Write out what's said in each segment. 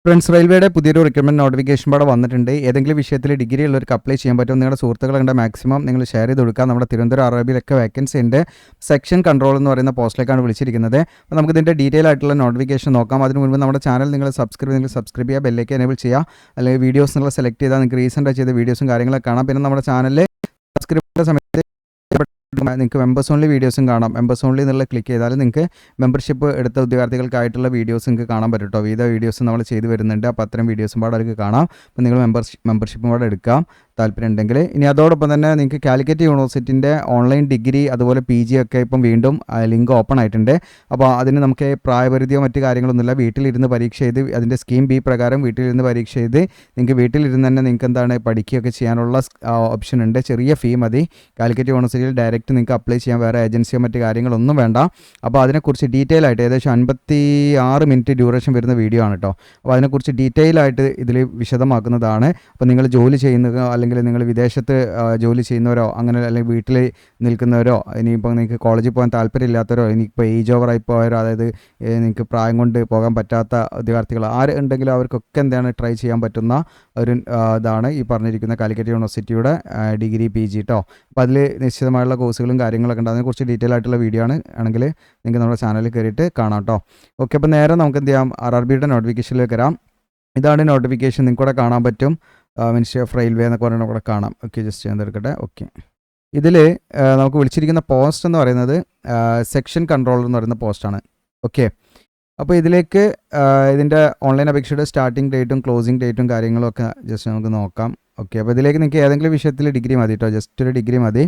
Friends റെയിൽവേയുടെ പുതിയൊരു recruitment notification പാടെ വന്നിട്ടുണ്ട്. ഏതെങ്കിലും വിഷയത്തിൽ ഡിഗ്രി ഉള്ളവർക്ക് അപ്ലൈ ചെയ്യാൻ പറ്റും. നിങ്ങളുടെ സുഹൃത്തുക്കളുടെ മാക്സിമം നിങ്ങൾ ഷെയർ ചെയ്ത് കൊടുക്കുക. നമ്മുടെ തിരുവനന്തപുരം അറബിയിലൊക്കെ വേക്കൻസി ഉണ്ട്. സെക്ഷൻ കൺട്രോൾ എന്ന് പറയുന്ന പോസ്റ്റിലേക്കാണ് വിളിച്ചിരിക്കുന്നത്. അപ്പോൾ നമുക്ക് ഇതിൻ്റെ ഡീറ്റെയിൽ ആയിട്ടുള്ള നോട്ടിഫിക്കേഷൻ നോക്കാം. അതിന് മുൻപ് നമ്മുടെ ചാനൽ നിങ്ങൾ സബ്സ്ക്രൈബ് ചെയ്യുക, ബെല്ലേക്ക് എനേബിൾ ചെയ്യുക. അല്ലെങ്കിൽ വീഡിയോസ് നിങ്ങൾ സെലക്ട് ചെയ്താൽ നിങ്ങൾക്ക് റീസെൻ്റ് ചെയ്ത വീഡിയോസും കാര്യങ്ങളൊക്കെ കാണാം. പിന്നെ നമ്മുടെ ചാനലിൽ സബ്സ്ക്രൈബ് ചെയ്യുന്ന സമയത്ത് നിങ്ങൾക്ക് മെമ്പേഴ്സ് ഓൺലി വീഡിയോസും കാണാം. മെമ്പേഴ്സ് ഓൺലി എന്നുള്ള ക്ലിക്ക് ചെയ്താൽ നിങ്ങൾക്ക് മെമ്പർഷിപ്പ് എടുത്ത ഉദ്യോഗാർത്ഥികൾക്കായിട്ടുള്ള വീഡിയോസ് നിങ്ങൾക്ക് കാണാൻ പറ്റും കേട്ടോ. വിവിധ വീഡിയോസ് നമ്മൾ ചെയ്ത് വരുന്നുണ്ട്. അപ്പോൾ അത്തരം വീഡിയോസും പാടെ അവർക്ക് കാണാം. അപ്പോൾ നിങ്ങൾ മെമ്പർഷിപ്പും പാടെ എടുക്കാം താല്പര്യം ഉണ്ടെങ്കിൽ. ഇനി അതോടൊപ്പം തന്നെ നിങ്ങൾക്ക് കാലിക്കറ്റ് യൂണിവേഴ്സിറ്റിൻ്റെ ഓൺലൈൻ ഡിഗ്രി അതുപോലെ PG ഒക്കെ ഇപ്പം വീണ്ടും ലിങ്ക് ഓപ്പൺ ആയിട്ടുണ്ട്. അപ്പോൾ അതിന് നമുക്ക് പ്രായപരിധിയോ മറ്റ് കാര്യങ്ങളൊന്നുമില്ല. വീട്ടിലിരുന്ന് പരീക്ഷ ചെയ്ത് അതിൻ്റെ സ്കീം B പ്രകാരം വീട്ടിലിരുന്ന് പരീക്ഷ ചെയ്ത് നിങ്ങൾക്ക് വീട്ടിലിരുന്ന് തന്നെ നിങ്ങൾക്ക് എന്താണ് പഠിക്കുകയൊക്കെ ചെയ്യാനുള്ള ഓപ്ഷൻ ഉണ്ട്. ചെറിയ ഫീ മതി. കാലിക്കറ്റ് യൂണിവേഴ്സിറ്റിയിൽ ഡയറക്റ്റ് നിങ്ങൾക്ക് അപ്ലൈ ചെയ്യാൻ, വേറെ ഏജൻസിയോ മറ്റ് കാര്യങ്ങളൊന്നും വേണ്ട. അപ്പോൾ അതിനെക്കുറിച്ച് ഡീറ്റെയിൽ ആയിട്ട് ഏകദേശം 56 മിനിറ്റ് ഡ്യൂറേഷൻ വരുന്ന വീഡിയോ ആണ് കേട്ടോ. അപ്പോൾ അതിനെക്കുറിച്ച് ഡീറ്റെയിൽ ആയിട്ട് ഇതിൽ വിശദമാക്കുന്നതാണ്. അപ്പോൾ നിങ്ങൾ ജോലി ചെയ്യുന്നത് അല്ലെങ്കിൽ നിങ്ങൾ വിദേശത്ത് ജോലി ചെയ്യുന്നവരോ അങ്ങനെ അല്ലെങ്കിൽ വീട്ടിൽ നിൽക്കുന്നവരോ ഇനിയിപ്പോൾ നിങ്ങൾക്ക് കോളേജിൽ പോകാൻ താല്പര്യമില്ലാത്തവരോ ഇനിയിപ്പോൾ ഏജ് ഓവർ ആയി പോയവരോ അതായത് നിങ്ങൾക്ക് പ്രായം കൊണ്ട് പോകാൻ പറ്റാത്ത വിദ്യാർത്ഥികൾ ആര് ഉണ്ടെങ്കിലും അവർക്കൊക്കെ എന്താണ് ട്രൈ ചെയ്യാൻ പറ്റുന്ന ഒരു ഇതാണ് ഈ പറഞ്ഞിരിക്കുന്ന കാലിക്കറ്റ് യൂണിവേഴ്സിറ്റിയുടെ ഡിഗ്രി PG കേട്ടോ. അപ്പോൾ അതിൽ നിശ്ചിതമായുള്ള കോഴ്സുകളും കാര്യങ്ങളൊക്കെ ഉണ്ട്. അതിനെക്കുറിച്ച് ഡീറ്റെയിൽ ആയിട്ടുള്ള വീഡിയോ ആണെങ്കിൽ നിങ്ങൾക്ക് നമ്മുടെ ചാനലിൽ കയറിയിട്ട് കാണാം കേട്ടോ. ഓക്കെ, അപ്പോൾ നേരെ നമുക്ക് എന്ത് ചെയ്യാം, RRBയുടെ നോട്ടിഫിക്കേഷനിലേക്ക് വരാം. ഇതാണ് നോട്ടിഫിക്കേഷൻ, നിങ്ങൾക്ക് കൂടെ കാണാൻ പറ്റും. മിനിസ്ട്രി ഓഫ് റെയിൽവേ എന്നൊക്കെ പറയുന്നത് കൂടെ കാണാം. Okay, just ചെയ്തെടുക്കട്ടെ. ഓക്കെ, ഇതിൽ നമുക്ക് വിളിച്ചിരിക്കുന്ന പോസ്റ്റ് എന്ന് പറയുന്നത് സെക്ഷൻ കൺട്രോളർ എന്ന് പറയുന്ന പോസ്റ്റാണ്. ഓക്കെ, അപ്പോൾ ഇതിലേക്ക് ഇതിൻ്റെ ഓൺലൈൻ അപേക്ഷയുടെ സ്റ്റാർട്ടിംഗ് ഡേറ്റും ക്ലോസിംഗ് ഡേറ്റും കാര്യങ്ങളും ഒക്കെ ജസ്റ്റ് നമുക്ക് നോക്കാം. ഓക്കെ, അപ്പോൾ ഇതിലേക്ക് നിങ്ങൾക്ക് ഏതെങ്കിലും വിഷയത്തിൽ ഡിഗ്രി മതി കേട്ടോ, ജസ്റ്റ് ഒരു ഡിഗ്രി മതി.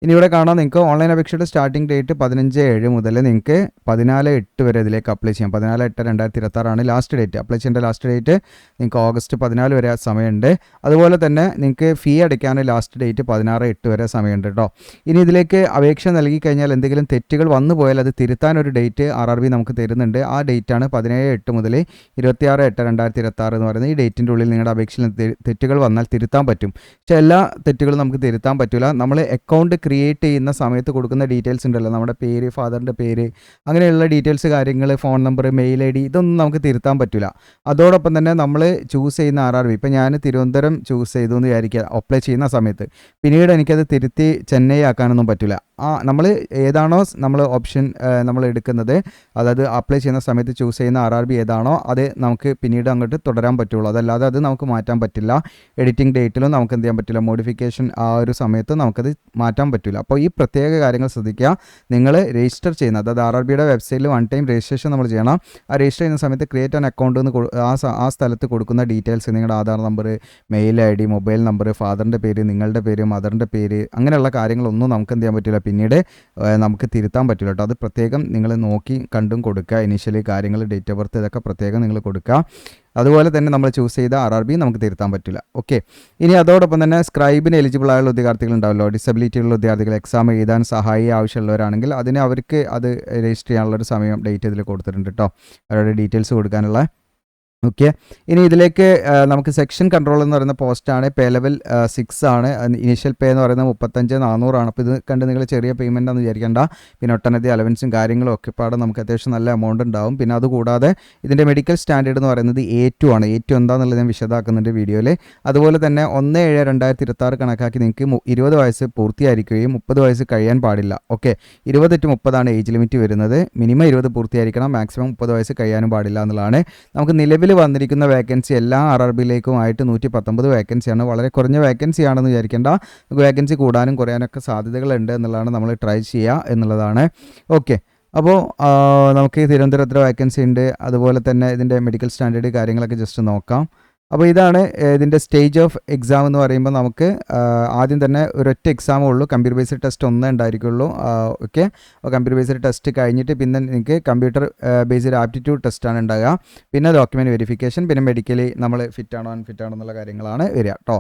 ഇനി ഇവിടെ കാണാം നിങ്ങൾക്ക് ഓൺലൈൻ അപേക്ഷയുടെ സ്റ്റാർട്ടിംഗ് ഡേറ്റ് 15/7 മുതൽ നിങ്ങൾക്ക് 14/8 വരെ ഇതിലേക്ക് അപ്ലൈ ചെയ്യാം. 14/8/2026 ലാസ്റ്റ് ഡേറ്റ്. അപ്ലൈ ചെയ്യേണ്ട ലാസ്റ്റ് ഡേറ്റ് നിങ്ങൾക്ക് ഓഗസ്റ്റ് 14 വരെ സമയമുണ്ട്. അതുപോലെ തന്നെ നിങ്ങൾക്ക് ഫീ അടയ്ക്കാൻ ലാസ്റ്റ് ഡേറ്റ് 16/8 വരെ സമയമുണ്ട് കേട്ടോ. ഇനി ഇതിലേക്ക് അപേക്ഷ നൽകി കഴിഞ്ഞാൽ എന്തെങ്കിലും തെറ്റുകൾ വന്നു പോയാൽ അത് തിരുത്താൻ ഒരു ഡേറ്റ് RRB നമുക്ക് തരുന്നുണ്ട്. ആ ഡേറ്റാണ് 17/8 മുതൽ 26/8/2026 എന്ന് പറയുന്നത്. ഈ ഡേറ്റിൻ്റെ ഉള്ളിൽ നിങ്ങളുടെ അപേക്ഷയിൽ തെറ്റുകൾ വന്നാൽ തിരുത്താൻ പറ്റും. പക്ഷേ എല്ലാ തെറ്റുകളും നമുക്ക് തിരുത്താൻ പറ്റില്ല. നമ്മൾ അക്കൗണ്ട് ക്രിയേറ്റ് ചെയ്യുന്ന സമയത്ത് കൊടുക്കുന്ന ഡീറ്റെയിൽസ് ഉണ്ടല്ലോ, നമ്മുടെ പേര്, ഫാദറിൻ്റെ പേര്, അങ്ങനെയുള്ള ഡീറ്റെയിൽസ്, കാര്യങ്ങൾ, ഫോൺ നമ്പർ, മെയിൽ ID, ഇതൊന്നും നമുക്ക് തിരുത്താൻ പറ്റില്ല. അതോടൊപ്പം തന്നെ നമ്മൾ ചൂസ് ചെയ്യുന്ന RRB, ഇപ്പോൾ ഞാൻ തിരുവനന്തപുരം ചൂസ് ചെയ്തു എന്ന് വിചാരിക്കുക അപ്ലൈ ചെയ്യുന്ന സമയത്ത്, പിന്നീട് എനിക്കത് തിരുത്തി ചെന്നൈ ആക്കാനൊന്നും പറ്റില്ല. നമ്മൾ ഏതാണോ നമ്മൾ ഓപ്ഷൻ നമ്മൾ എടുക്കുന്നത്, അതായത് അപ്ലൈ ചെയ്യുന്ന സമയത്ത് ചൂസ് ചെയ്യുന്ന RRB ഏതാണോ അത് നമുക്ക് പിന്നീട് അങ്ങോട്ട് തുടരാൻ പറ്റുള്ളൂ. അതല്ലാതെ അത് നമുക്ക് മാറ്റാൻ പറ്റില്ല. എഡിറ്റിംഗ് ഡേറ്റിലും നമുക്ക് എന്ത് ചെയ്യാൻ പറ്റില്ല, മോഡിഫിക്കേഷൻ ആ ഒരു സമയത്ത് നമുക്കത് മാറ്റാൻ പറ്റില്ല. അപ്പോൾ ഈ പ്രത്യേക കാര്യങ്ങൾ ശ്രദ്ധിക്കുക. നിങ്ങൾ രജിസ്റ്റർ ചെയ്യുന്ന, അതായത് RRBയുടെ വെബ്സൈറ്റിൽ 1 ടൈം രജിസ്ട്രേഷൻ നമ്മൾ ചെയ്യണം. ആ രജിസ്റ്റർ ചെയ്യുന്ന സമയത്ത് ക്രിയേറ്റ് ആൻ അക്കൗണ്ട് എന്ന് ആ സ്ഥലത്ത് കൊടുക്കുന്ന ഡീറ്റെയിൽസ്, നിങ്ങളുടെ Aadhaar number, mail ID, mobile number, ഫാദറിൻ്റെ പേര്, നിങ്ങളുടെ പേര്, മദറിൻ്റെ പേര്, അങ്ങനെയുള്ള കാര്യങ്ങളൊന്നും നമുക്ക് എന്ത് ചെയ്യാൻ പറ്റില്ല, പിന്നീട് നമുക്ക് തിരുത്താൻ പറ്റില്ല കേട്ടോ. അത് പ്രത്യേകം നിങ്ങൾ നോക്കി കണ്ടും കൊടുക്കുക. ഇനീഷ്യലി കാര്യങ്ങൾ, ഡേറ്റ് ഓഫ് ബർത്ത്, ഇതൊക്കെ പ്രത്യേകം നിങ്ങൾ കൊടുക്കുക. അതുപോലെ തന്നെ നമ്മൾ ചൂസ് ചെയ്ത RRB നമുക്ക് തിരുത്താൻ പറ്റില്ല. ഓക്കെ, ഇനി അതോടൊപ്പം തന്നെ സ്ക്രൈബിന് എലിജിബിൾ ആയുള്ള ഉദ്യോഗാർത്ഥികൾ ഉണ്ടാവല്ലോ, ഡിസബിലിറ്റി ഉള്ള ഉദ്യോഗാർത്ഥികൾ, എക്സാം എഴുതാൻ സഹായി ആവശ്യമുള്ളവരാണെങ്കിൽ അവർക്ക് അത് രജിസ്റ്റർ ചെയ്യാനുള്ളൊരു സമയം ഡേറ്റ് ഇതിൽ കൊടുത്തിട്ടുണ്ട് കേട്ടോ, അവരുടെ ഡീറ്റെയിൽസ് കൊടുക്കാനുള്ള. ഓക്കെ, ഇനി ഇതിലേക്ക് നമുക്ക് സെക്ഷൻ കൺട്രോൾ എന്ന് പറയുന്ന പോസ്റ്റാണ്. പേ ലെവൽ 6 ആണ്. ഇനീഷ്യൽ പേ എന്ന് പറയുന്നത് 35,400 ആണ്. അപ്പോൾ ഇത് കണ്ട് നിങ്ങൾ ചെറിയ പേയ്മെൻ്റ് ആണെന്ന് വിചാരിക്കേണ്ട. പിന്നെ ഒട്ടനവധി അലവൻസും കാര്യങ്ങളും ഒക്കെ പാടെ നമുക്ക് അത്യാവശ്യം നല്ല എമൗണ്ട് ഉണ്ടാവും. പിന്നെ അതുകൂടാതെ ഇതിൻ്റെ മെഡിക്കൽ സ്റ്റാൻഡേർഡ് എന്ന് പറയുന്നത് A2 ആണ്. A2 എന്താണെന്നുള്ളത് ഞാൻ വിശദമാക്കുന്നുണ്ട് വീഡിയോയിൽ. അതുപോലെ തന്നെ 1/7/2026 കണക്കാക്കി നിങ്ങൾക്ക് 20 വയസ്സ് പൂർത്തിയായിരിക്കുകയും 30 വയസ്സ് കഴിയാൻ പാടില്ല. ഓക്കെ, 20 to 30 ഏജ് ലിമിറ്റ് വരുന്നത്. മിനിമം 20 പൂർത്തിയായിരിക്കണം, മാക്സിമം 30 വയസ്സ് കഴിയാനും പാടില്ല എന്നുള്ളതാണ്. നമുക്ക് നിലവിൽ വന്നിരിക്കുന്ന വേക്കൻസി എല്ലാ RRBയിലേക്കുമായിട്ട് 119 വേക്കൻസിയാണ്. വളരെ കുറഞ്ഞ വേക്കൻസി ആണെന്ന് വിചാരിക്കേണ്ട. വേക്കൻസി കൂടാനും കുറയാനൊക്കെ സാധ്യതകളുണ്ട് എന്നുള്ളതാണ്, നമ്മൾ ട്രൈ ചെയ്യുക എന്നുള്ളതാണ്. ഓക്കെ, അപ്പോൾ നമുക്ക് തിരുവനന്തപുരത്ത് വേക്കൻസി ഉണ്ട്. അതുപോലെ തന്നെ ഇതിൻ്റെ മെഡിക്കൽ സ്റ്റാൻഡേർഡ് കാര്യങ്ങളൊക്കെ ജസ്റ്റ് നോക്കാം. അപ്പോൾ ഇതാണ് ഇതിൻ്റെ സ്റ്റേജ് ഓഫ് എക്സാം എന്ന് പറയുമ്പോൾ നമുക്ക് ആദ്യം തന്നെ ഒരൊറ്റ എക്സാമേ ഉള്ളൂ. കമ്പ്യൂട്ടർ ബേസ്ഡ് ടെസ്റ്റ് ഒന്നേ ഉണ്ടായിരിക്കുള്ളൂ. ഓക്കെ, അപ്പോൾ കമ്പ്യൂട്ടർ ബേസ്ഡ് ടെസ്റ്റ് കഴിഞ്ഞിട്ട് പിന്നെ നിങ്ങൾക്ക് കമ്പ്യൂട്ടർ ബേസ്ഡ് ആപ്റ്റിറ്റ്യൂഡ് ടെസ്റ്റാണ് ഉണ്ടാകുക. പിന്നെ ഡോക്യുമെൻറ്റ് വെരിഫിക്കേഷൻ, പിന്നെ മെഡിക്കലി നമ്മൾ ഫിറ്റാണോ അൺഫിറ്റാണോ എന്നുള്ള കാര്യങ്ങളാണ് വരിക കേട്ടോ.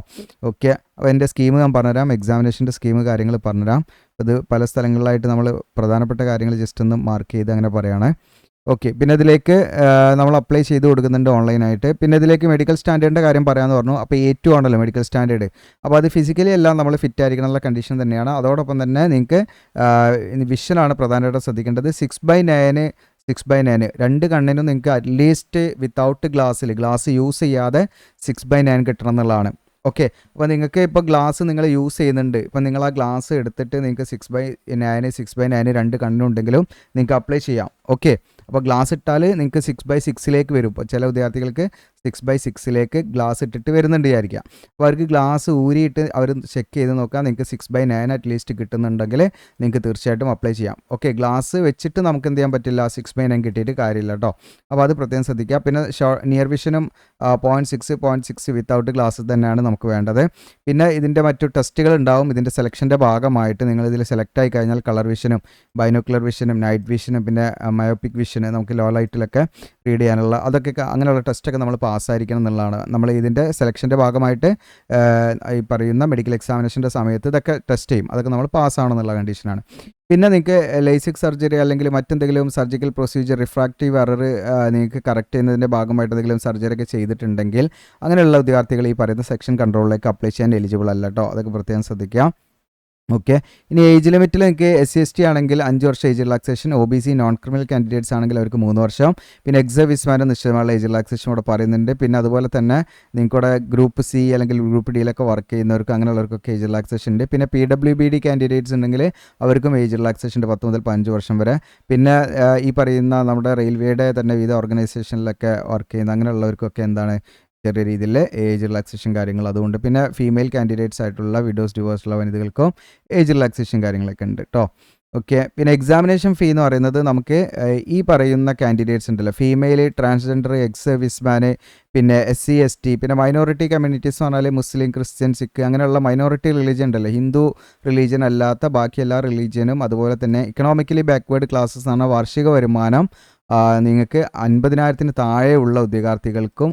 ഓക്കെ, അപ്പോൾ എൻ്റെ സ്കീം ഞാൻ പറഞ്ഞുതരാം, എക്സാമിനേഷൻ്റെ സ്കീം കാര്യങ്ങൾ പറഞ്ഞുതരാം. അത് പല സ്ഥലങ്ങളിലായിട്ട് നമ്മൾ പ്രധാനപ്പെട്ട കാര്യങ്ങൾ ജസ്റ്റ് ഒന്ന് മാർക്ക് ചെയ്ത് അങ്ങനെ പറയുകയാണ്. ഓക്കെ, പിന്നെ ഇതിലേക്ക് നമ്മൾ അപ്ലൈ ചെയ്ത് കൊടുക്കുന്നുണ്ട് ഓൺലൈനായിട്ട്. പിന്നെ ഇതിലേക്ക് മെഡിക്കൽ സ്റ്റാൻഡേർഡിൻ്റെ കാര്യം പറയാമെന്ന് പറഞ്ഞു. അപ്പോൾ A2 ആണല്ലോ മെഡിക്കൽ സ്റ്റാൻഡേർഡ്. അപ്പോൾ അത് ഫിസിക്കലി എല്ലാം നമ്മൾ ഫിറ്റ് ആയിരിക്കണമെന്നുള്ള കണ്ടീഷൻ തന്നെയാണ്. അതോടൊപ്പം തന്നെ നിങ്ങൾക്ക് വിഷനാണ് പ്രധാനമായിട്ട് ശ്രദ്ധിക്കേണ്ടത്. 6/9 6/9 രണ്ട് കണ്ണിനും നിങ്ങൾക്ക് അറ്റ്ലീസ്റ്റ് വിത്തൗട്ട് ഗ്ലാസ് യൂസ് ചെയ്യാതെ 6/9 കിട്ടണം എന്നുള്ളതാണ്. ഓക്കെ, അപ്പോൾ നിങ്ങൾക്ക് ഇപ്പോൾ ഗ്ലാസ് നിങ്ങൾ യൂസ് ചെയ്യുന്നുണ്ട്, ഇപ്പോൾ നിങ്ങൾ ആ ഗ്ലാസ് എടുത്തിട്ട് നിങ്ങൾക്ക് 6/9 രണ്ട് കണ്ണുണ്ടെങ്കിലും നിങ്ങൾക്ക് അപ്ലൈ ചെയ്യാം. ഓക്കെ, അപ്പോൾ ഗ്ലാസ് ഇട്ടാൽ നിങ്ങൾക്ക് 6/6 വരും. ഇപ്പോൾ ചില വിദ്യാർത്ഥികൾക്ക് 6/6 ഗ്ലാസ് ഇട്ടിട്ട് വരുന്നുണ്ട് വിചാരിക്കാം. അപ്പോൾ അവർക്ക് ഗ്ലാസ് ഊരിയിട്ട് അവർ ചെക്ക് ചെയ്ത് നോക്കാം, നിങ്ങൾക്ക് 6/9 അറ്റ്ലീസ്റ്റ് കിട്ടുന്നുണ്ടെങ്കിൽ നിങ്ങൾക്ക് തീർച്ചയായിട്ടും അപ്ലൈ ചെയ്യാം. ഓക്കെ, ഗ്ലാസ് വെച്ചിട്ട് നമുക്ക് എന്ത് ചെയ്യാൻ പറ്റില്ല, 6/9 കിട്ടിയിട്ട് കാര്യമില്ല കേട്ടോ. അപ്പോൾ അത് പ്രത്യേകം ശ്രദ്ധിക്കുക. പിന്നെ നിയർ വിഷനും 0.6 വിത്തൗട്ട് ഗ്ലാസ് തന്നെയാണ് നമുക്ക് വേണ്ടത്. പിന്നെ ഇതിൻ്റെ മറ്റു ടെസ്റ്റുകൾ ഉണ്ടാവും. ഇതിൻ്റെ സെലക്ഷൻ്റെ ഭാഗമായിട്ട് നിങ്ങൾ ഇതിൽ സെലക്ട് ആയി കഴിഞ്ഞാൽ കളർ വിഷനും ബൈനോക്കുലർ വിഷനും നൈറ്റ് വിഷനും പിന്നെ മയോപിക് വിഷന് നമുക്ക് ലോ ലൈറ്റിലൊക്കെ റീഡ് ചെയ്യാനുള്ള അതൊക്കെ അങ്ങനെയുള്ള ടെസ്റ്റൊക്കെ നമ്മൾ പാസ്സായിരിക്കണം എന്നുള്ളതാണ്. നമ്മൾ ഇതിൻ്റെ സെലക്ഷൻ്റെ ഭാഗമായിട്ട് ഈ പറയുന്ന മെഡിക്കൽ എക്സാമിനേഷൻ്റെ സമയത്ത് ഇതൊക്കെ ടെസ്റ്റ് ചെയ്യും. അതൊക്കെ നമ്മൾ പാസ്സാവണമെന്നുള്ള കണ്ടീഷനാണ്. പിന്നെ നിങ്ങൾക്ക് ലേസിക് സർജറി അല്ലെങ്കിൽ മറ്റെന്തെങ്കിലും സർജിക്കൽ പ്രൊസീജിയർ റിഫ്രാക്റ്റീവ് എറർ നിങ്ങൾക്ക് കറക്റ്റ് ചെയ്യുന്നതിൻ്റെ ഭാഗമായിട്ട് എന്തെങ്കിലും സർജറി ഒക്കെ ചെയ്തിട്ടുണ്ടെങ്കിൽ അങ്ങനെയുള്ള വിദ്യാർത്ഥികൾ ഈ പറയുന്ന സെക്ഷൻ കൺട്രോളിലേക്ക് അപ്ലൈ ചെയ്യാൻ എലിജിബിൾ അല്ല കേട്ടോ. അതൊക്കെ പ്രത്യേകം ശ്രദ്ധിക്കുക. ഓക്കെ, ഇനി ഏജ് ലിമിറ്റിൽ നിങ്ങൾക്ക് SC/ST ആണെങ്കിൽ 5 വർഷം age relaxation, OBC non criminal candidates ആണെങ്കിൽ അവർക്ക് 3 വർഷം, പിന്നെ എക്സർവിസ്മാൻ്റെ നിശ്ചയമുള്ള ഏജ് റിലാക്സേഷൻ ഇവിടെ പറയുന്നുണ്ട്. പിന്നെ അതുപോലെ തന്നെ നിങ്ങൾക്കിവിടെ ഗ്രൂപ്പ് C അല്ലെങ്കിൽ ഗ്രൂപ്പ് ഡിയിലൊക്കെ വർക്ക് ചെയ്യുന്നവർക്ക് അങ്ങനെയുള്ളവർക്കൊക്കെ ഏജ് റിലാക്സേഷൻ ഉണ്ട്. പിന്നെ PWBD കാൻഡിഡേറ്റ്സ് ഉണ്ടെങ്കിൽ അവർക്കും ഏജ് റിലാക്സേഷൻ ഉണ്ട് 10 മുതൽ 15 വർഷം വരെ. പിന്നെ ഈ പറയുന്ന നമ്മുടെ റെയിൽവേയുടെ തന്നെ വിവിധ ഓർഗനൈസേഷനിലൊക്കെ വർക്ക് ചെയ്യുന്ന അങ്ങനെയുള്ളവർക്കൊക്കെ എന്താണ് ചെറിയ രീതിയിൽ ഏജ് റിലാക്സേഷൻ കാര്യങ്ങൾ അതുകൊണ്ട്. പിന്നെ ഫീമെയിൽ കാൻഡിഡേറ്റ്സ് ആയിട്ടുള്ള വിഡോസ് ഡിവോഴ്സുള്ള വനിതകൾക്കും ഏജ് റിലാക്സേഷൻ കാര്യങ്ങളൊക്കെ ഉണ്ട് കേട്ടോ. ഓക്കെ, പിന്നെ എക്സാമിനേഷൻ ഫീ എന്ന് പറയുന്നത് നമുക്ക് ഈ പറയുന്ന കാൻഡിഡേറ്റ്സ് ഉണ്ടല്ലോ, ഫീമെയിൽ, ട്രാൻസ്ജെൻഡർ, എക്സ് വിസ്മാന്, പിന്നെ SC/ST, പിന്നെ മൈനോറിറ്റി കമ്മ്യൂണിറ്റീസ് എന്ന് പറഞ്ഞാൽ മുസ്ലിം, ക്രിസ്ത്യൻ, സിഖ് അങ്ങനെയുള്ള മൈനോറിറ്റി റിലീജിയൻ ഉണ്ടല്ലോ, ഹിന്ദു റിലീജിയൻ അല്ലാത്ത ബാക്കി എല്ലാ റിലീജിയനും, അതുപോലെ തന്നെ ഇക്കണോമിക്കലി ബാക്ക്വേർഡ് ക്ലാസ്സസ് ആണ് വാർഷിക വരുമാനം നിങ്ങൾക്ക് 50,000 താഴെയുള്ള ഉദ്യോഗാർത്ഥികൾക്കും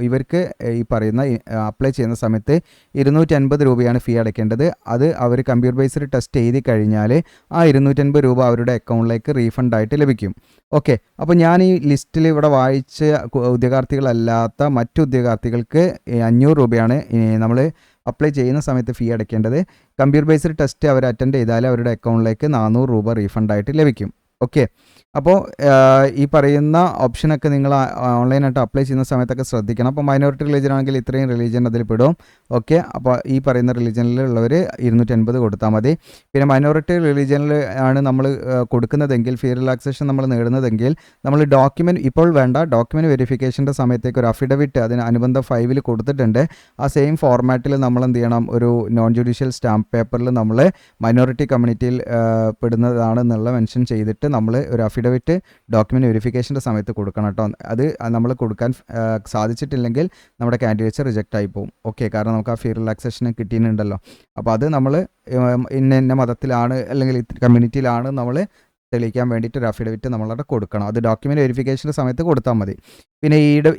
ഇവർക്ക് ഈ പറയുന്ന അപ്ലൈ ചെയ്യുന്ന സമയത്ത് 250 രൂപയാണ് ഫീ അടയ്ക്കേണ്ടത്. അത് അവർ കമ്പ്യൂട്ടർ ബേസ്ഡ് ടെസ്റ്റ് എഴുതി കഴിഞ്ഞാൽ ആ 250 രൂപ അവരുടെ അക്കൗണ്ടിലേക്ക് റീഫണ്ടായിട്ട് ലഭിക്കും. ഓക്കെ, അപ്പോൾ ഞാൻ ഈ ലിസ്റ്റിൽ ഇവിടെ വായിച്ച ഉദ്യോഗാർത്ഥികളല്ലാത്ത മറ്റു ഉദ്യോഗാർത്ഥികൾക്ക് 500 രൂപയാണ് നമ്മൾ അപ്ലൈ ചെയ്യുന്ന സമയത്ത് ഫീ അടയ്ക്കേണ്ടത്. കമ്പ്യൂട്ടർ ബേസ്ഡ് ടെസ്റ്റ് അവർ അറ്റൻഡ് ചെയ്താൽ അവരുടെ അക്കൗണ്ടിലേക്ക് 400 രൂപ റീഫണ്ടായിട്ട് ലഭിക്കും. ഓക്കെ, അപ്പോൾ ഈ പറയുന്ന ഓപ്ഷനൊക്കെ നിങ്ങൾ ഓൺലൈനായിട്ട് അപ്ലൈ ചെയ്യുന്ന സമയത്തൊക്കെ ശ്രദ്ധിക്കണം. അപ്പോൾ മൈനോറിറ്റി റിലീജിയൻ ആണെങ്കിൽ ഇത്രയും റിലീജിയൻ അതിൽ പെടും. ഓക്കെ, അപ്പോൾ ഈ പറയുന്ന റിലീജിയനിലുള്ളവർ 250 കൊടുത്താൽ മതി. പിന്നെ മൈനോറിറ്റി റിലീജിയനിൽ ആണ് നമ്മൾ കൊടുക്കുന്നതെങ്കിൽ ഫീ റിലാക്സേഷൻ നമ്മൾ നേടുന്നതെങ്കിൽ നമ്മൾ ഇപ്പോൾ വേണ്ട ഡോക്യുമെൻറ്റ് വെരിഫിക്കേഷൻ്റെ സമയത്തേക്ക് ഒരു അഫിഡവിറ്റ് അതിന് അനുബന്ധ 5 കൊടുത്തിട്ടുണ്ട്. ആ സെയിം ഫോർമാറ്റിൽ നമ്മൾ എന്ത് ചെയ്യണം, ഒരു നോൺ ജുഡീഷ്യൽ സ്റ്റാമ്പ് പേപ്പറിൽ നമ്മൾ മൈനോറിറ്റി കമ്മ്യൂണിറ്റിയിൽ പെടുന്നതാണെന്നുള്ള മെൻഷൻ ചെയ്തിട്ട് നമ്മൾ ഒരു അഫിഡവിറ്റ് ഡോക്യുമെൻറ്റ് വെരിഫിക്കേഷൻ്റെ സമയത്ത് കൊടുക്കണം കേട്ടോ. അത് നമ്മൾ കൊടുക്കാൻ സാധിച്ചിട്ടില്ലെങ്കിൽ നമ്മുടെ കാൻഡിഡേറ്റ്സ് റിജക്റ്റ് ആയി പോകും. ഓക്കെ, കാരണം നമുക്ക് ആ ഫീ റിലാക്സേഷൻ കിട്ടിയിട്ടുണ്ടല്ലോ. അപ്പോൾ അത് നമ്മൾ ഇന്ന മതത്തിലാണ് അല്ലെങ്കിൽ കമ്മ്യൂണിറ്റിയിലാണ് നമ്മൾ തെളിയിക്കാൻ വേണ്ടിയിട്ട് ഒരു അഫിഡവിറ്റ് നമ്മളവിടെ കൊടുക്കണം. അത് ഡോക്യുമെൻറ്റ് വെരിഫിക്കേഷൻ്റെ സമയത്ത് കൊടുത്താൽ മതി. പിന്നെ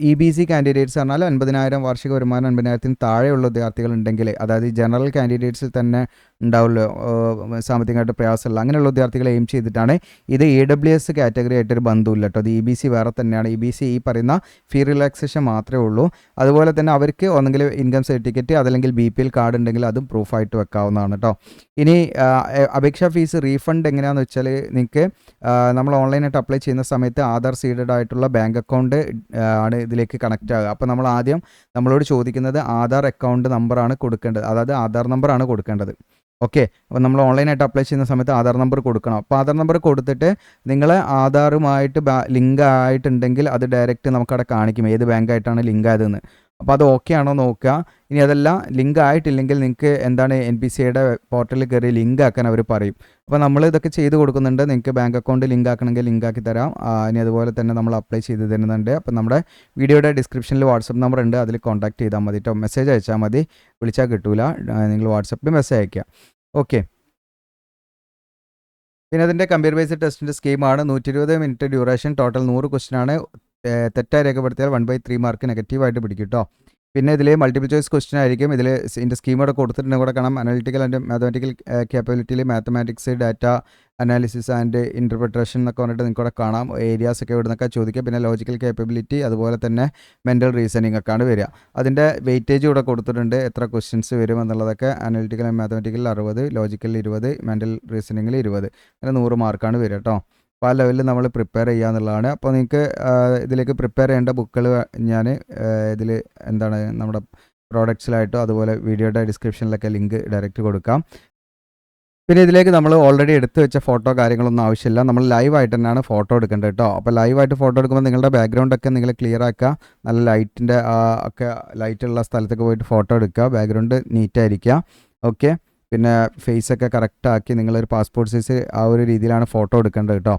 EBC കാൻഡിഡേറ്റ്സ് പറഞ്ഞാൽ 50,000 വാർഷിക വരുമാനം 50,000 താഴെയുള്ള വിദ്യാർത്ഥികൾ ഉണ്ടെങ്കിൽ, അതായത് ജനറൽ കാൻഡിഡേറ്റ്സിൽ തന്നെ ഉണ്ടാവുമല്ലോ സാമ്പത്തികമായിട്ട് പ്രയാസമുള്ള അങ്ങനെയുള്ള വിദ്യാർത്ഥികളെ എയിം ചെയ്തിട്ടാണ് ഇത്. AWS കാറ്റഗറി ആയിട്ടൊരു ബന്ധമില്ല കേട്ടോ. അത് EBC വേറെ തന്നെയാണ്. EBC ഈ പറയുന്ന ഫീ റിലാക്സേഷൻ മാത്രമേ ഉള്ളൂ. അതുപോലെ തന്നെ അവർക്ക് ഒന്നെങ്കിൽ ഇൻകം സർട്ടിഫിക്കറ്റ് അതല്ലെങ്കിൽ BPL കാർഡ് ഉണ്ടെങ്കിൽ അതും പ്രൂഫായിട്ട് വെക്കാവുന്നതാണ് കേട്ടോ. ഇനി അപേക്ഷാ ഫീസ് റീഫണ്ട് എങ്ങനെയാണെന്ന് വെച്ചാൽ നിങ്ങൾക്ക് നമ്മൾ ഓൺലൈനായിട്ട് അപ്ലൈ ചെയ്യുന്ന സമയത്ത് ആധാർ സീഡഡ് ആയിട്ടുള്ള ബാങ്ക് അക്കൗണ്ട് ആണ് ഇതിലേക്ക് കണക്റ്റ് ആകുക. അപ്പോൾ നമ്മൾ ആദ്യം നമ്മളോട് ചോദിക്കുന്നത് ആധാർ അക്കൗണ്ട് നമ്പറാണ് കൊടുക്കേണ്ടത്, അതായത് ആധാർ നമ്പറാണ് കൊടുക്കേണ്ടത്. ഓക്കെ, അപ്പോൾ നമ്മൾ ഓൺലൈനായിട്ട് അപ്ലൈ ചെയ്യുന്ന സമയത്ത് ആധാർ നമ്പർ കൊടുക്കണം. അപ്പോൾ ആധാർ നമ്പർ കൊടുത്തിട്ട് നിങ്ങൾ ആധാറുമായിട്ട് ലിങ്ക് ആയിട്ടുണ്ടെങ്കിൽ അത് ഡയറക്റ്റ് നമുക്കവിടെ കാണിക്കും ഏത് ബാങ്കായിട്ടാണ് ലിങ്ക് ആയതെന്ന്. അപ്പോൾ അത് ഓക്കെ ആണോ നോക്കുക. ഇനി അതെല്ലാം ലിങ്ക് ആയിട്ടില്ലെങ്കിൽ നിങ്ങൾക്ക് എന്താണ് NPCIയുടെ പോർട്ടലിൽ കയറി ലിങ്ക് ആക്കാൻ അവർ പറയും. അപ്പോൾ നമ്മൾ ഇതൊക്കെ ചെയ്ത് കൊടുക്കുന്നുണ്ട്. നിങ്ങൾക്ക് ബാങ്ക് അക്കൗണ്ട് ലിങ്ക് ആക്കണമെങ്കിൽ ലിങ്ക് ആക്കി തരാം. ഇനി അതുപോലെ തന്നെ നമ്മൾ അപ്ലൈ ചെയ്ത് തരുന്നുണ്ട്. അപ്പോൾ നമ്മുടെ വീഡിയോയുടെ ഡിസ്ക്രിപ്ഷനിൽ വാട്സപ്പ് നമ്പർ ഉണ്ട്, അതിൽ കോൺടാക്ട് ചെയ്താൽ മതി കേട്ടോ. മെസ്സേജ് അയച്ചാൽ മതി, വിളിച്ചാൽ കിട്ടൂല, നിങ്ങൾ വാട്സപ്പിൽ മെസ്സേജ് അയക്കുക. ഓക്കെ, പിന്നെ അതിൻ്റെ കമ്പ്യൂട്ടർ ബേസ്ഡ് ടെസ്റ്റിൻ്റെ സ്കീമാണ്. 120 മിനിറ്റ് ഡ്യൂറേഷൻ, ടോട്ടൽ 100 ക്വസ്റ്റ്യൻ ആണ്. തെറ്റായി രേഖപ്പെടുത്തിയാൽ 1/3 മാർക്ക് നെഗറ്റീവായിട്ട് പിടിക്കും കേട്ടോ. പിന്നെ ഇതിൽ മൾട്ടിപ്പിൾ ചോയ്സ് ക്വസ്റ്റ്യൻ ആയിരിക്കും. ഇതിൻ്റെ സ്കീമോടെ കൊടുത്തിട്ടുണ്ട്, കൂടെ കാണാം. അനലിറ്റിക്കൽ ആൻഡ് മാത്തമാറ്റിക്കൽ കേപ്പബിലിറ്റിയിൽ mathematics, data analysis and interpretation എന്നൊക്കെ പറഞ്ഞിട്ട് നിങ്ങൾക്കൂടെ കാണാം. ഏരിയാസ് ഒക്കെ ഇവിടെ നിന്നൊക്കെ ചോദിക്കുക. പിന്നെ ലോജിക്കൽ കേപ്പബിലിറ്റി അതുപോലെ തന്നെ മെൻ്റൽ റീസണിങ് ഒക്കെയാണ് വരിക. അതിൻ്റെ വെയിറ്റേജ് ഇവിടെ കൊടുത്തിട്ടുണ്ട്, എത്ര ക്വസ്റ്റ്യൻസ് വരും എന്നുള്ളതൊക്കെ. Analytical and mathematical 60, logical 20, mental റീസണിങ്ങിൽ 20, അങ്ങനെ 100 മാർക്കാണ് വരിക കേട്ടോ. അപ്പോൾ ആ ലെവലിൽ നമ്മൾ പ്രിപ്പയർ ചെയ്യുക എന്നുള്ളതാണ്. അപ്പോൾ നിങ്ങൾക്ക് ഇതിലേക്ക് പ്രിപ്പയർ ചെയ്യേണ്ട ബുക്കുകൾ ഞാൻ ഇതിൽ എന്താണ് നമ്മുടെ പ്രോഡക്ട്സിലായിട്ടോ അതുപോലെ വീഡിയോയുടെ ഡിസ്ക്രിപ്ഷനിലൊക്കെ ലിങ്ക് ഡയറക്റ്റ് കൊടുക്കാം. പിന്നെ ഇതിലേക്ക് നമ്മൾ ഓൾറെഡി എടുത്ത് വെച്ച ഫോട്ടോ കാര്യങ്ങളൊന്നും ആവശ്യമില്ല. നമ്മൾ ലൈവായിട്ട് തന്നെയാണ് ഫോട്ടോ എടുക്കേണ്ടത് കേട്ടോ. അപ്പോൾ ലൈവായിട്ട് ഫോട്ടോ എടുക്കുമ്പോൾ നിങ്ങളുടെ ബാക്ക്ഗ്രൗണ്ടൊക്കെ നിങ്ങൾ ക്ലിയർ ആക്കുക. നല്ല ലൈറ്റിൻ്റെ ഒക്കെ ലൈറ്റുള്ള സ്ഥലത്തൊക്കെ പോയിട്ട് ഫോട്ടോ എടുക്കുക. ബാക്ക്ഗ്രൗണ്ട് നീറ്റായിരിക്കുക. ഓക്കെ. പിന്നെ ഫേസൊക്കെ കറക്റ്റാക്കി നിങ്ങളൊരു പാസ്പോർട്ട് സൈസ് ആ ഒരു രീതിയിലാണ് ഫോട്ടോ എടുക്കേണ്ടത് കേട്ടോ.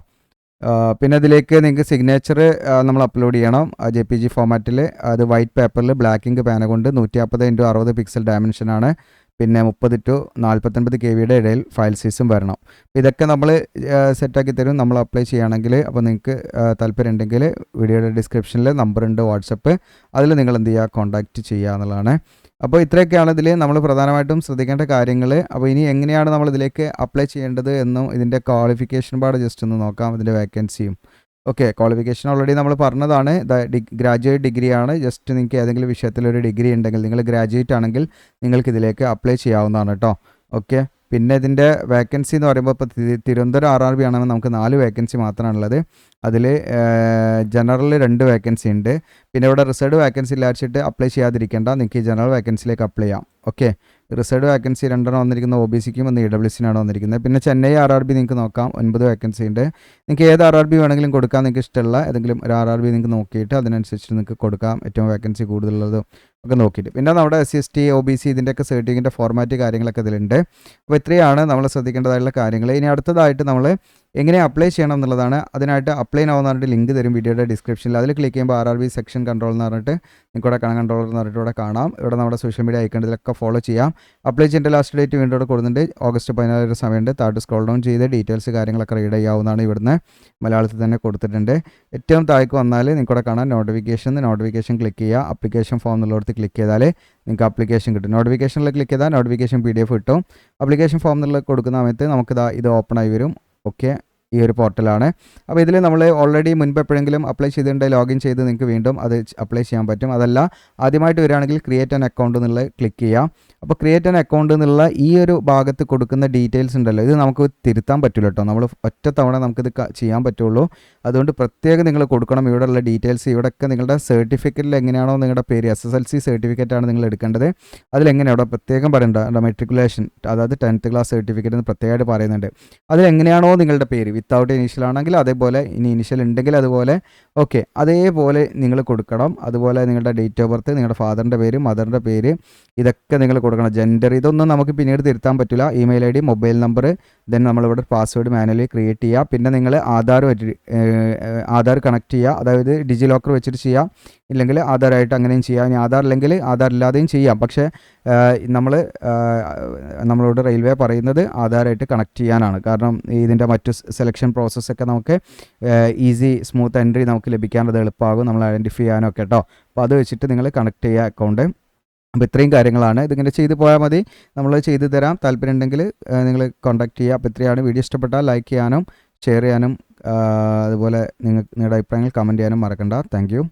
പിന്നെ ഇതിലേക്ക് നിങ്ങൾക്ക് സിഗ്നേച്ചർ നമ്മൾ അപ്ലോഡ് ചെയ്യണം JPG ഫോമാറ്റിൽ. അത് വൈറ്റ് പേപ്പറിൽ ബ്ലാക്ക് ഇങ്ക് പേന കൊണ്ട് 150x60 പിക്സൽ ഡയമെൻഷനാണ്. പിന്നെ 30 to 49 KB ഇടയിൽ ഫയൽ സൈസും വരണം. ഇതൊക്കെ നമ്മൾ സെറ്റാക്കി തരും നമ്മൾ അപ്ലൈ ചെയ്യുകയാണെങ്കിൽ. അപ്പോൾ നിങ്ങൾക്ക് താല്പര്യം ഉണ്ടെങ്കിൽ വീഡിയോയുടെ ഡിസ്ക്രിപ്ഷനിൽ നമ്പറുണ്ട്, വാട്സപ്പ്, അതിൽ നിങ്ങൾ എന്ത് ചെയ്യുക, കോൺടാക്റ്റ് ചെയ്യുക എന്നുള്ളതാണ്. അപ്പോൾ ഇത്രയൊക്കെയാണ് ഇതിൽ നമ്മൾ പ്രധാനമായിട്ടും ശ്രദ്ധിക്കേണ്ട കാര്യങ്ങൾ. അപ്പോൾ ഇനി എങ്ങനെയാണ് നമ്മൾ ഇതിലേക്ക് അപ്ലൈ ചെയ്യേണ്ടത് എന്നും ഇതിൻ്റെ ക്വാളിഫിക്കേഷൻ പാട് ജസ്റ്റ് ഒന്ന് നോക്കാം. ഇതിൻ്റെ വേക്കൻസിയും ഓക്കെ. ക്വാളിഫിക്കേഷൻ ഓൾറെഡി നമ്മൾ പറഞ്ഞതാണ്. ഗ്രാജുവേറ്റ് ഡിഗ്രിയാണ്. ജസ്റ്റ് നിങ്ങൾക്ക് ഏതെങ്കിലും വിഷയത്തിലൊരു ഡിഗ്രി ഉണ്ടെങ്കിൽ, നിങ്ങൾ ഗ്രാജുവേറ്റ് ആണെങ്കിൽ നിങ്ങൾക്ക് ഇതിലേക്ക് അപ്ലൈ ചെയ്യാവുന്നതാണ് കേട്ടോ. ഓക്കെ. പിന്നെ ഇതിൻ്റെ വേക്കൻസി എന്ന് പറയുമ്പോൾ ഇപ്പോൾ തിരുവനന്തപുരം RRB ആണെങ്കിൽ നമുക്ക് 4 വേക്കൻസി മാത്രമാണുള്ളത്. അതിൽ ജനറൽ 2 വേക്കൻസി ഉണ്ട്. പിന്നെ ഇവിടെ റിസർവ്ഡ് വേക്കൻസി ഇല്ലാച്ചിട്ട് അപ്ലൈ ചെയ്യാതിരിക്കേണ്ട, നിങ്ങൾക്ക് ഈ ജനറൽ വേക്കൻസിയിലേക്ക് അപ്ലൈ ചെയ്യാം. ഓക്കെ. റിസർവ്ഡ് വേക്കൻസി 2 വന്നിരിക്കുന്നത് OBCക്കും ഒന്ന് EWCനാണ് വന്നിരിക്കുന്നത്. പിന്നെ ചെന്നൈ RRB നിങ്ങൾക്ക് നോക്കാം, 9 വേക്കൻസി ഉണ്ട്. നിങ്ങൾക്ക് ഏത് RRB വേണമെങ്കിലും കൊടുക്കാം. നിങ്ങൾക്ക് ഇഷ്ടമുള്ള ഏതെങ്കിലും ഒരു RRB നിങ്ങൾക്ക് നോക്കിയിട്ട് അതിനനുസരിച്ച് നിങ്ങൾക്ക് കൊടുക്കാം, ഏറ്റവും വേക്കൻസി കൂടുതലുള്ളതും ഒക്കെ നോക്കിയിട്ട്. പിന്നെ നമ്മുടെ SC/ST OBC ഇതിൻ്റെയൊക്കെ സർട്ടിഫിക്കറ്റിൻ്റെ ഫോർമാറ്റ് കാര്യങ്ങളൊക്കെ ഇതിലുണ്ട്. അപ്പോൾ ഇത്രയാണ് നമ്മൾ ശ്രദ്ധിക്കേണ്ടതായിട്ടുള്ള കാര്യങ്ങൾ. ഇനി അടുത്തതായിട്ട് നമ്മൾ എങ്ങനെ അപ്ലൈ ചെയ്യണം എന്നുള്ളതാണ്. അതിനായിട്ട് അപ്ലൈ നൗ എന്ന് പറഞ്ഞിട്ട് ലിങ്ക് തരും വീഡിയോയുടെ ഡിസ്ക്രിപ്ഷനിൽ. അതിൽ ക്ലിക്ക് ചെയ്യുമ്പോൾ RRB സെക്ഷൻ കൺട്രോൾ എന്ന് പറഞ്ഞിട്ട് നിങ്ങൾക്ക് ഇവിടെ കൺട്രോളർ എന്ന് പറഞ്ഞിട്ട് ഇവിടെ കാണാം. ഇവിടെ നമ്മുടെ സോഷ്യൽ മീഡിയ ഐക്കണിലൊക്കെ ഫോളോ ചെയ്യാം. അപ്ലൈ ചെയ്യേണ്ട ലാസ്റ്റ് ഡേറ്റ് വീണ്ടും ഇവിടെ കൊടുക്കുന്നുണ്ട്. August 14 സമയമുണ്ട്. താഴോട്ട് സ്ക്രോൾ ഡൗൺ ചെയ്ത് ഡീറ്റെയിൽസ് കാര്യങ്ങളൊക്കെ റീഡ് ചെയ്യാവുന്നതാണ്. ഇവിടുന്ന് മലയാളത്തിൽ തന്നെ കൊടുത്തിട്ടുണ്ട്. ഏറ്റവും താഴേക്ക് വന്നാൽ നിങ്ങൾക്ക് ഇവിടെ കാണാം നോട്ടിഫിക്കേഷൻ ക്ലിക്ക് ചെയ്യുക. ആപ്ലിക്കേഷൻ ഫോം എന്നുള്ളടത്ത് ക്ലിക്ക് ചെയ്താൽ നിങ്ങൾക്ക് ആപ്ലിക്കേഷൻ കിട്ടും. നോട്ടിഫിക്കേഷനിൽ ക്ലിക്ക് ചെയ്താൽ നോട്ടിഫിക്കേഷൻ PDF കിട്ടും. ആപ്ലിക്കേഷൻ ഫോം എന്നുള്ള കൊടുക്കുന്ന സമയത്ത് നമുക്ക് ഇത് ഓപ്പൺ ആയി വരും. ഓക്കെ. ഈ ഒരു പോർട്ടലാണ്. അപ്പോൾ ഇതിൽ നമ്മൾ ഓൾറെഡി മുൻപ് എപ്പോഴെങ്കിലും അപ്ലൈ ചെയ്തിട്ടുണ്ടെങ്കിൽ ലോഗിൻ ചെയ്ത് നിങ്ങൾക്ക് വീണ്ടും അത് അപ്ലൈ ചെയ്യാൻ പറ്റും. അതല്ല ആദ്യമായിട്ട് വരികയാണെങ്കിൽ ക്രിയേറ്റ് ആൻ അക്കൗണ്ട് എന്നുള്ളത് ക്ലിക്ക് ചെയ്യാം. അപ്പോൾ ക്രിയേറ്റ് ആൻ അക്കൗണ്ട് എന്നുള്ള ഈ ഒരു ഭാഗത്ത് കൊടുക്കുന്ന ഡീറ്റെയിൽസ് ഉണ്ടല്ലോ, ഇത് നമുക്ക് തിരുത്താൻ പറ്റില്ല കേട്ടോ. നമ്മൾ ഒറ്റ തവണ നമുക്കിത് ചെയ്യാൻ പറ്റുള്ളൂ. അതുകൊണ്ട് പ്രത്യേകം നിങ്ങൾ കൊടുക്കണം ഇവിടെയുള്ള ഡീറ്റെയിൽസ്. ഇവിടെയൊക്കെ നിങ്ങളുടെ സർട്ടിഫിക്കറ്റിൽ എങ്ങനെയാണോ നിങ്ങളുടെ പേര്, SSLC സർട്ടിഫിക്കറ്റാണ് നിങ്ങൾ എടുക്കേണ്ടത്. അതിലെങ്ങനെ അവിടെ പ്രത്യേകം പറയേണ്ട മെട്രിക്കുലേഷൻ, അതായത് 10th ക്ലാസ് സർട്ടിഫിക്കറ്റ് എന്ന് പ്രത്യേകമായിട്ട് പറയുന്നുണ്ട്. അതിലെങ്ങനെയാണോ നിങ്ങളുടെ പേര്, വിത്തൗട്ട് ഇനീഷ്യൽ ആണെങ്കിൽ അതേപോലെ, ഇനി ഇനീഷ്യൽ ഉണ്ടെങ്കിൽ അതുപോലെ, ഓക്കെ അതേപോലെ നിങ്ങൾ കൊടുക്കണം. അതുപോലെ നിങ്ങളുടെ ഡേറ്റ് ഓഫ് ബർത്ത്, നിങ്ങളുടെ ഫാദറിൻ്റെ പേര്, മദറിൻ്റെ പേര്, ഇതൊക്കെ നിങ്ങൾ കൊടുക്കണം. ജെൻഡർ ഇതൊന്നും നമുക്ക് പിന്നീട് തിരുത്താൻ പറ്റില്ല. Email ID, mobile number, then നമ്മളിവിടെ പാസ്വേഡ് മാനുവലി ക്രിയേറ്റ് ചെയ്യുക. പിന്നെ നിങ്ങൾ ആധാർ കണക്ട് ചെയ്യുക. അതായത് ഡിജി ലോക്കർ വെച്ചിട്ട് ചെയ്യാം, ഇല്ലെങ്കിൽ ആധാറായിട്ട് അങ്ങനെയും ചെയ്യാം. ഇനി ആധാർ ഇല്ലെങ്കിൽ ആധാർ ഇല്ലാതെയും ചെയ്യാം. പക്ഷേ നമ്മളോട് റെയിൽവേ പറയുന്നത് ആധാറായിട്ട് കണക്ട് ചെയ്യാനാണ്. കാരണം ഇതിൻ്റെ മറ്റു സെലക്ഷൻ പ്രോസസ്സൊക്കെ നമുക്ക് ഈസി സ്മൂത്ത് എൻട്രി നമുക്ക് ലഭിക്കാനത് എളുപ്പമാകും, നമ്മൾ ഐഡൻറ്റിഫൈ ചെയ്യാനൊക്കെ കേട്ടോ. അപ്പോൾ അത് വെച്ചിട്ട് നിങ്ങൾ കണക്ട് ചെയ്യുക അക്കൗണ്ട്. അപ്പോൾ ഇത്രയും കാര്യങ്ങളാണ്. ഇതിങ്ങനെ ചെയ്ത് പോയാൽ മതി, നമ്മൾ ചെയ്തു തരാം. താല്പര്യം ഉണ്ടെങ്കിൽ നിങ്ങൾ കോൺടാക്ട് ചെയ്യുക. അപ്പോൾ ഇത്രയാണ്. വീഡിയോ ഇഷ്ടപ്പെട്ടാൽ ലൈക്ക് ചെയ്യാനും ഷെയർ ചെയ്യാനും അതുപോലെ നിങ്ങളുടെ അഭിപ്രായങ്ങൾ കമൻറ്റ് ചെയ്യാനും മറക്കണ്ട. Thank you.